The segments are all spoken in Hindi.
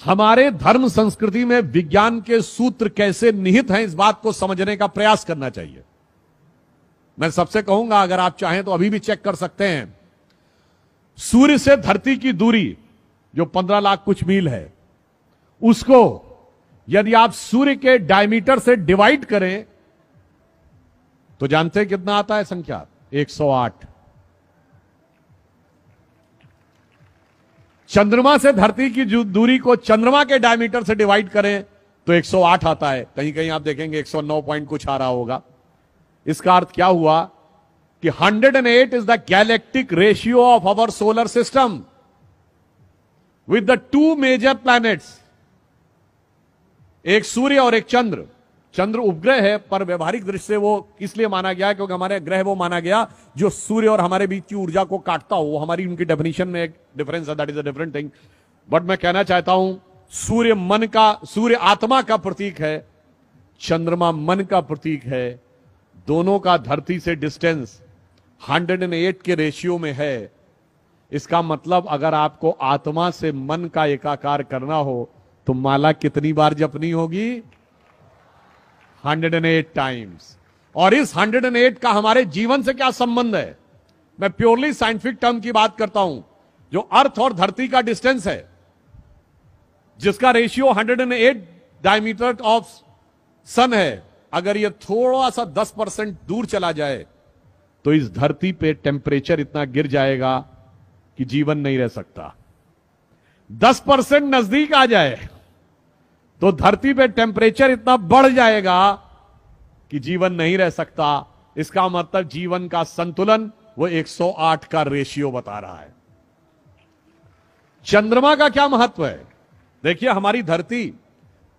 हमारे धर्म संस्कृति में विज्ञान के सूत्र कैसे निहित हैं, इस बात को समझने का प्रयास करना चाहिए। मैं सबसे कहूंगा, अगर आप चाहें तो अभी भी चेक कर सकते हैं। सूर्य से धरती की दूरी जो 15 लाख कुछ मील है, उसको यदि आप सूर्य के डायमीटर से डिवाइड करें तो जानते हैं कितना आता है संख्या? 108। चंद्रमा से धरती की दूरी को चंद्रमा के डायमीटर से डिवाइड करें तो 108 आता है। कहीं कहीं आप देखेंगे 109 पॉइंट कुछ आ रहा होगा। इसका अर्थ क्या हुआ कि 108 is the galactic ratio of our solar system with the two major planets, एक सूर्य और एक चंद्र। चंद्र उपग्रह है, पर व्यवहारिक दृष्टि से वो इसलिए माना गया क्योंकि हमारे ग्रह वो माना गया जो सूर्य और हमारे बीच की ऊर्जा को काटता हो। हमारी उनकी डेफिनेशन में एक डिफरेंस है, that is a different thing. But मैं कहना चाहता हूं, सूर्य आत्मा का प्रतीक है, चंद्रमा मन का प्रतीक है। दोनों का धरती से डिस्टेंस 108 के रेशियो में है। इसका मतलब अगर आपको आत्मा से मन का एकाकार करना हो तो माला कितनी बार जपनी होगी? 108 टाइम्स। और इस 108 का हमारे जीवन से क्या संबंध है? मैं प्योरली साइंटिफिक टर्म की बात करता हूं। जो अर्थ और धरती का डिस्टेंस है, जिसका रेशियो 108 डायमीटर ऑफ सन है, अगर ये थोड़ा सा 10% दूर चला जाए तो इस धरती पे टेम्परेचर इतना गिर जाएगा कि जीवन नहीं रह सकता। 10% नजदीक आ जाए तो धरती पे टेम्परेचर इतना बढ़ जाएगा कि जीवन नहीं रह सकता। इसका मतलब जीवन का संतुलन वो 108 का रेशियो बता रहा है। चंद्रमा का क्या महत्व है? देखिए, हमारी धरती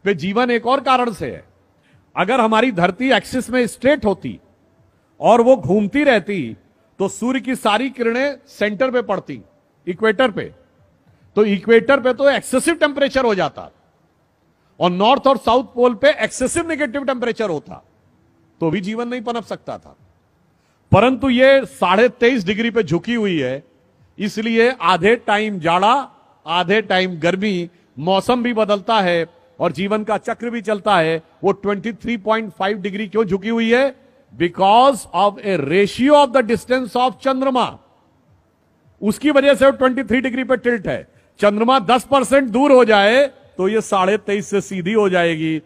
पे जीवन एक और कारण से है। अगर हमारी धरती एक्सिस में स्ट्रेट होती और वो घूमती रहती तो सूर्य की सारी किरणें सेंटर पे पड़ती, इक्वेटर पे। तो इक्वेटर पे तो एक्सेसिव टेम्परेचर हो जाता और नॉर्थ और साउथ पोल पे एक्सेसिव नेगेटिव टेम्परेचर होता, तो भी जीवन नहीं पनप सकता था। परंतु ये 23.5 डिग्री पे झुकी हुई है, इसलिए आधे टाइम जाड़ा, आधे टाइम गर्मी, मौसम भी बदलता है और जीवन का चक्र भी चलता है। वो 23.5 डिग्री क्यों झुकी हुई है? Because of A ratio of the distance of चंद्रमा। उसकी वजह से वो 23 डिग्री पे टिल्ट है। चंद्रमा 10% दूर हो जाए तो ये 23.5 से सीधी हो जाएगी।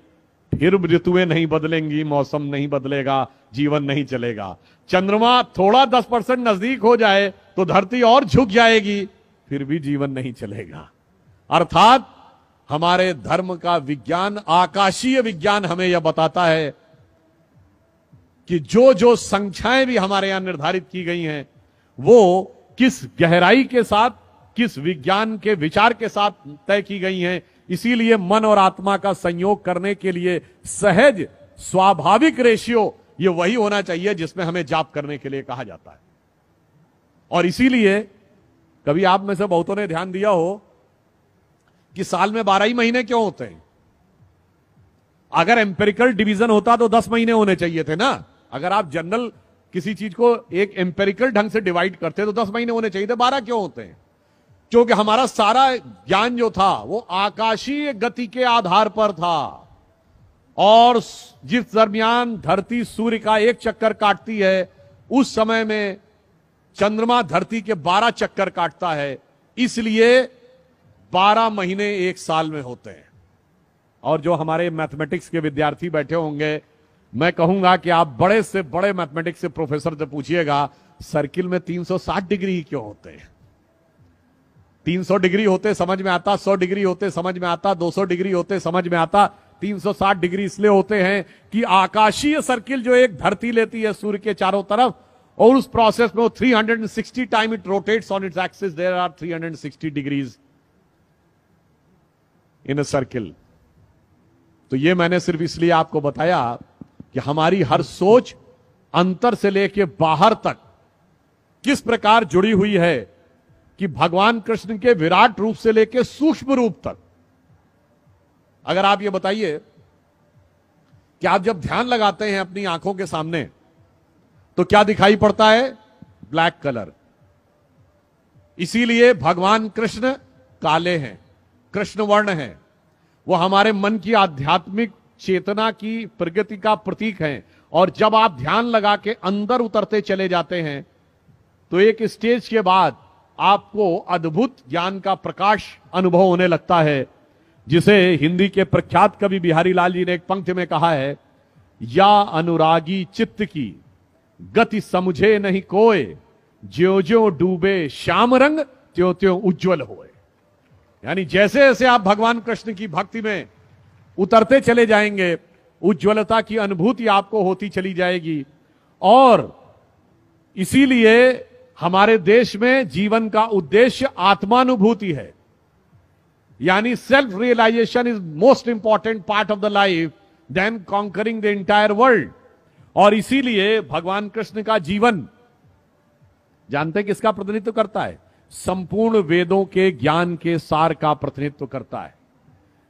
फिर ऋतुएं नहीं बदलेंगी, मौसम नहीं बदलेगा, जीवन नहीं चलेगा। चंद्रमा थोड़ा 10% नजदीक हो जाए तो धरती और झुक जाएगी, फिर भी जीवन नहीं चलेगा। अर्थात हमारे धर्म का विज्ञान, आकाशीय विज्ञान, हमें यह बताता है कि जो जो संख्याएं भी हमारे यहां निर्धारित की गई हैं, वो किस गहराई के साथ, किस विज्ञान के विचार के साथ तय की गई हैं। इसीलिए मन और आत्मा का संयोग करने के लिए सहज स्वाभाविक रेशियो ये वही होना चाहिए जिसमें हमें जाप करने के लिए कहा जाता है। और इसीलिए कभी आप में से बहुतों ने ध्यान दिया हो कि साल में 12 ही महीने क्यों होते हैं? अगर एम्पेरिकल डिवीजन होता तो 10 महीने होने चाहिए थे ना। अगर आप जनरल किसी चीज को एक एम्पेरिकल ढंग से डिवाइड करते तो 10 महीने होने चाहिए थे, 12 क्यों होते हैं? क्योंकि हमारा सारा ज्ञान जो था वो आकाशीय गति के आधार पर था। और जिस दरमियान धरती सूर्य का एक चक्कर काटती है, उस समय में चंद्रमा धरती के 12 चक्कर काटता है। इसलिए 12 महीने एक साल में होते हैं। और जो हमारे मैथमेटिक्स के विद्यार्थी बैठे होंगे, मैं कहूंगा कि आप बड़े से बड़े मैथमेटिक्स के प्रोफेसर से पूछिएगा, सर्किल में 360 डिग्री क्यों होते हैं? 300 डिग्री होते समझ में आता, 100 डिग्री होते समझ में आता, 200 डिग्री होते समझ में आता। 360 डिग्री इसलिए होते हैं कि आकाशीय सर्किल जो एक धरती लेती है सूर्य के चारों तरफ, और उस प्रोसेस में 360 time it rotates on its axis, there are 360 degrees in a circle. तो ये मैंने सिर्फ इसलिए आपको बताया कि हमारी हर सोच अंतर से लेके बाहर तक किस प्रकार जुड़ी हुई है कि भगवान कृष्ण के विराट रूप से लेके सूक्ष्म रूप तक। अगर आप ये बताइए कि आप जब ध्यान लगाते हैं अपनी आंखों के सामने तो क्या दिखाई पड़ता है? Black colour. इसीलिए भगवान कृष्ण काले हैं, कृष्ण वर्ण हैं। वो हमारे मन की आध्यात्मिक चेतना की प्रगति का प्रतीक हैं। और जब आप ध्यान लगा के अंदर उतरते चले जाते हैं तो एक स्टेज के बाद आपको अद्भुत ज्ञान का प्रकाश अनुभव होने लगता है, जिसे हिंदी के प्रख्यात कवि बिहारी लाल जी ने एक पंक्ति में कहा है, या अनुरागी चित्त की गति समझे नहीं कोय, ज्यो ज्यो डूबे श्याम रंग त्यों त्यों उज्जवल होए। यानी जैसे जैसे आप भगवान कृष्ण की भक्ति में उतरते चले जाएंगे, उज्ज्वलता की अनुभूति आपको होती चली जाएगी। और इसीलिए हमारे देश में जीवन का उद्देश्य आत्मानुभूति है, यानी self realization is most important part of the life then conquering the entire world. और इसीलिए भगवान कृष्ण का जीवन जानते हैं किसका प्रतिनिधित्व करता है? संपूर्ण वेदों के ज्ञान के सार का प्रतिनिधित्व करता है,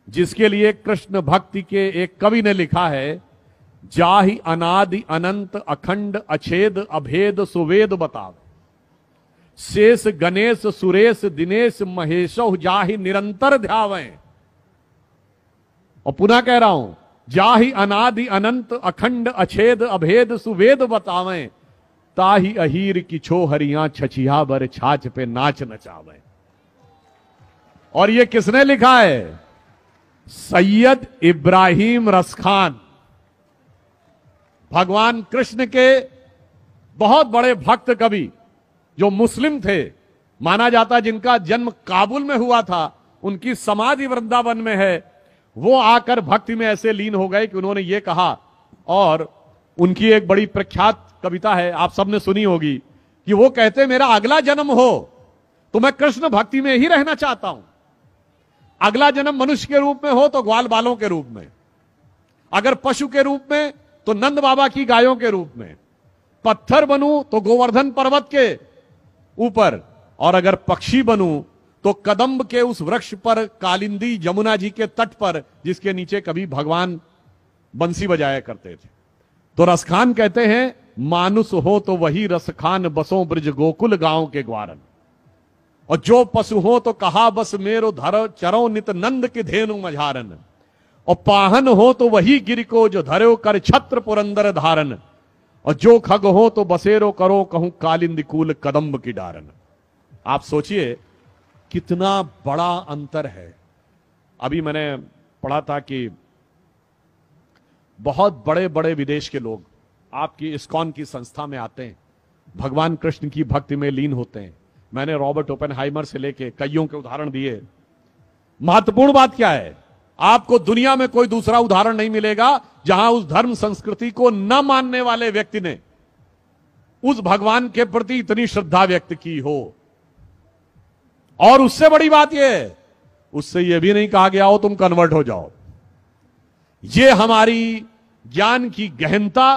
जिसके लिए कृष्ण भक्ति के एक कवि ने लिखा है, जाहि अनादि अनंत अखंड अछेद अभेद सुवेद बतावे, शेष गणेश सुरेश दिनेश महेशो जाहि निरंतर ध्यावें। और पुनः कह रहा हूं, जाहि अनादि अनंत अखंड अछेद अभेद सुवेद बतावें, ताहि अहीर की छो हरियां छछिया बर छाछ पे नाच नचावे। और ये किसने लिखा है? सैयद इब्राहिम रसखान, भगवान कृष्ण के बहुत बड़े भक्त कवि, जो मुस्लिम थे, माना जाता जिनका जन्म काबुल में हुआ था, उनकी समाधि वृंदावन में है। वो आकर भक्ति में ऐसे लीन हो गए कि उन्होंने ये कहा, और उनकी एक बड़ी प्रख्यात कविता है, आप सबने सुनी होगी, कि वो कहते मेरा अगला जन्म हो तो मैं कृष्ण भक्ति में ही रहना चाहता हूं। अगला जन्म मनुष्य के रूप में हो तो ग्वाल बालों के रूप में, अगर पशु के रूप में तो नंद बाबा की गायों के रूप में, पत्थर बनूं तो गोवर्धन पर्वत के ऊपर, और अगर पक्षी बनूं तो कदम्ब के उस वृक्ष पर, कालिंदी यमुना जी के तट पर, जिसके नीचे कभी भगवान बंसी बजाया करते थे। तो रसखान कहते हैं, मानुष हो तो वही रसखान बसों ब्रज गोकुल गांव के ग्वारन, और जो पशु हो तो कहा बस मेरो धरो चरो नित नंद के धेनु मझारन, और पाहन हो तो वही गिर को जो धरो कर छत्र पुरंदर धारन, और जो खग हो तो बसेरो करो कहूं कालिंदी कूल कदम्ब की डारन। आप सोचिए कितना बड़ा अंतर है। अभी मैंने पढ़ा था कि बहुत बड़े बड़े विदेश के लोग आपकी इस्कॉन की संस्था में आते हैं, भगवान कृष्ण की भक्ति में लीन होते हैं। मैंने रॉबर्ट ओपेनहाइमर से लेके कईयों के उदाहरण दिए। महत्वपूर्ण बात क्या है? आपको दुनिया में कोई दूसरा उदाहरण नहीं मिलेगा जहां उस धर्म संस्कृति को न मानने वाले व्यक्ति ने उस भगवान के प्रति इतनी श्रद्धा व्यक्त की हो। और उससे बड़ी बात यह है, उससे यह भी नहीं कहा गया हो तुम कन्वर्ट हो जाओ। यह हमारी ज्ञान की गहनता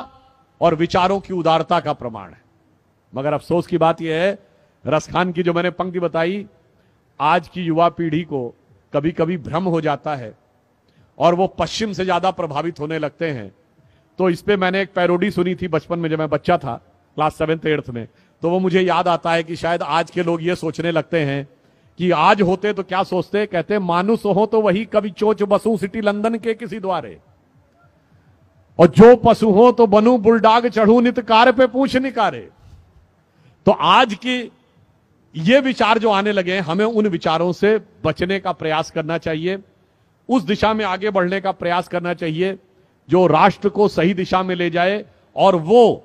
और विचारों की उदारता का प्रमाण है। मगर अफसोस की बात यह है, रसखान की जो मैंने पंक्ति बताई, आज की युवा पीढ़ी को कभी कभी भ्रम हो जाता है और वो पश्चिम से ज्यादा प्रभावित होने लगते हैं। तो इस पे मैंने एक पैरोडी सुनी थी बचपन में, जब मैं बच्चा था, क्लास 7th 8th में। तो वो मुझे याद आता है कि शायद आज के लोग ये सोचने लगते हैं कि आज होते तो क्या सोचते, कहते मानुष हो तो वही कभी चोच बसू सिटी लंदन के किसी द्वारे, और जो पशु हो तो बनू बुलडाग चढ़ू नित कार पे पूछ निकारे। तो आज की ये विचार जो आने लगे हैं, हमें उन विचारों से बचने का प्रयास करना चाहिए, उस दिशा में आगे बढ़ने का प्रयास करना चाहिए जो राष्ट्र को सही दिशा में ले जाए, और वो